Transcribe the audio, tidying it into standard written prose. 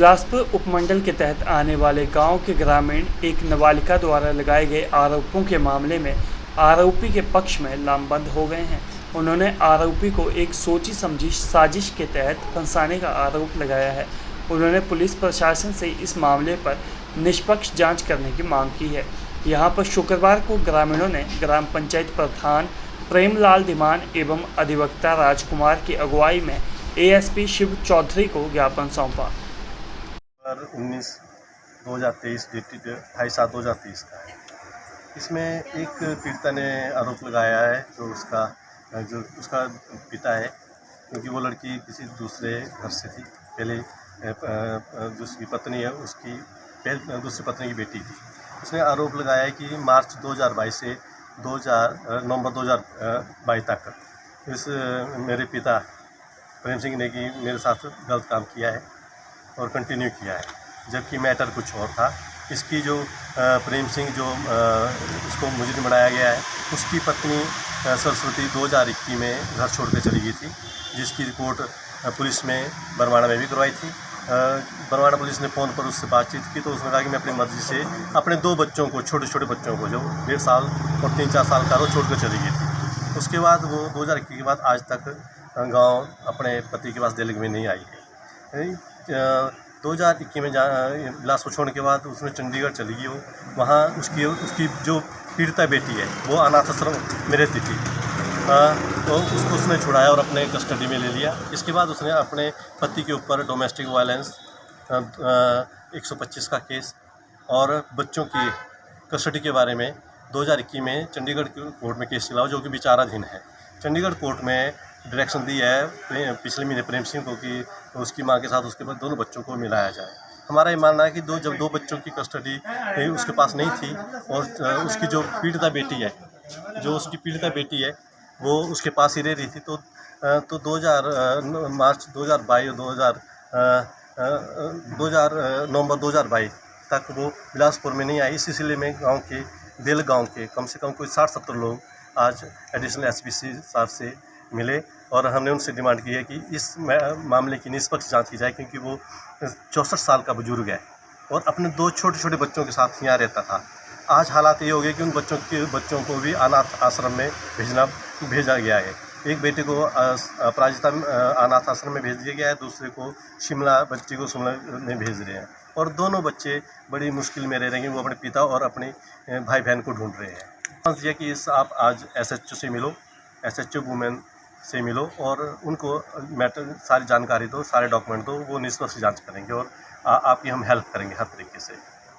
बिलासपुर उपमंडल के तहत आने वाले गांव के ग्रामीण एक नाबालिगा द्वारा लगाए गए आरोपों के मामले में आरोपी के पक्ष में लामबंद हो गए हैं। उन्होंने आरोपी को एक सोची समझी साजिश के तहत फंसाने का आरोप लगाया है। उन्होंने पुलिस प्रशासन से इस मामले पर निष्पक्ष जांच करने की मांग की है। यहां पर शुक्रवार को ग्रामीणों ने ग्राम पंचायत प्रधान प्रेमलाल धीमान एवं अधिवक्ता राजकुमार की अगुवाई में एएसपी शिव चौधरी को ज्ञापन सौंपा। 19/2023 डेटेड 28/7/2023 का है। इसमें एक पीड़िता ने आरोप लगाया है जो उसका पिता है, क्योंकि वो लड़की किसी दूसरे घर से थी। पहले जो उसकी पत्नी है उसकी दूसरी पत्नी की बेटी थी। उसने आरोप लगाया है कि मार्च 2022 से नवंबर 2022 तक मेरे पिता प्रेम सिंह ने कि मेरे साथ गलत काम किया है और कंटिन्यू किया है, जबकि मैटर कुछ और था। इसकी जो प्रेम सिंह जो उसको मुजरिम बनाया गया है, उसकी पत्नी सरस्वती 2021 में घर छोड़ कर चली गई थी, जिसकी रिपोर्ट पुलिस में बरवाड़ा में भी करवाई थी। बरवाड़ा पुलिस ने फ़ोन पर उससे बातचीत की तो उसने कहा कि मैं अपनी मर्ज़ी से अपने 2 बच्चों को, छोटे छोटे बच्चों को, जो 1.5 साल और 3-4 साल का, वो छोड़ कर चली गई थी। उसके बाद वो 2021 के बाद आज तक गांव अपने पति के पास दिल्ली में नहीं आई है। 2021 में बिलासपुर छोड़ने के बाद उसने चंडीगढ़ चली गई। वो वहाँ उसकी जो पीड़िता बेटी है वो अनाथ आश्रम में रहती थी, तो उसको उसने छुड़ाया और अपने कस्टडी में ले लिया। इसके बाद उसने अपने पति के ऊपर डोमेस्टिक वायलेंस 125 का केस और बच्चों की कस्टडी के बारे में 2021 में चंडीगढ़ कोर्ट में केस चलाओ, जो कि विचाराधीन है। चंडीगढ़ कोर्ट में डायरेक्शन दी है पिछले महीने प्रेम सिंह को कि उसकी मां के साथ उसके बाद दोनों बच्चों को मिलाया जाए। हमारा ये मानना है कि जब 2 बच्चों की कस्टडी उसके पास नहीं थी और उसकी जो पीड़िता बेटी है वो उसके पास ही रह रही थी, तो मार्च 2022 नवंबर 2022 तक वो बिलासपुर में नहीं आई। इस सिलसिले में गांव के कम से कम कोई 60-70 लोग आज एडिशनल एसपी साहब से मिले और हमने उनसे डिमांड की है कि इस मामले की निष्पक्ष जांच की जाए, क्योंकि वो 64 साल का बुजुर्ग है और अपने 2 छोटे छोटे बच्चों के साथ यहाँ रहता था। आज हालात ये हो गए कि उन बच्चों को भी अनाथ आश्रम में भेजा गया है। एक बेटे को अपराजिता अनाथ आश्रम में भेज दिया गया है, दूसरे को बच्ची को शिमला में भेज रहे हैं और दोनों बच्चे बड़ी मुश्किल में रह रहे हैं। वो अपने पिता और अपने भाई बहन को ढूंढ रहे हैं। ये कि आप आज SHO से मिलो, SHO वुमेन से मिलो और उनको मैटर सारी जानकारी दो, सारे डॉक्यूमेंट दो, वो निष्पक्ष जांच करेंगे और आपकी हम हेल्प करेंगे हर तरीके से।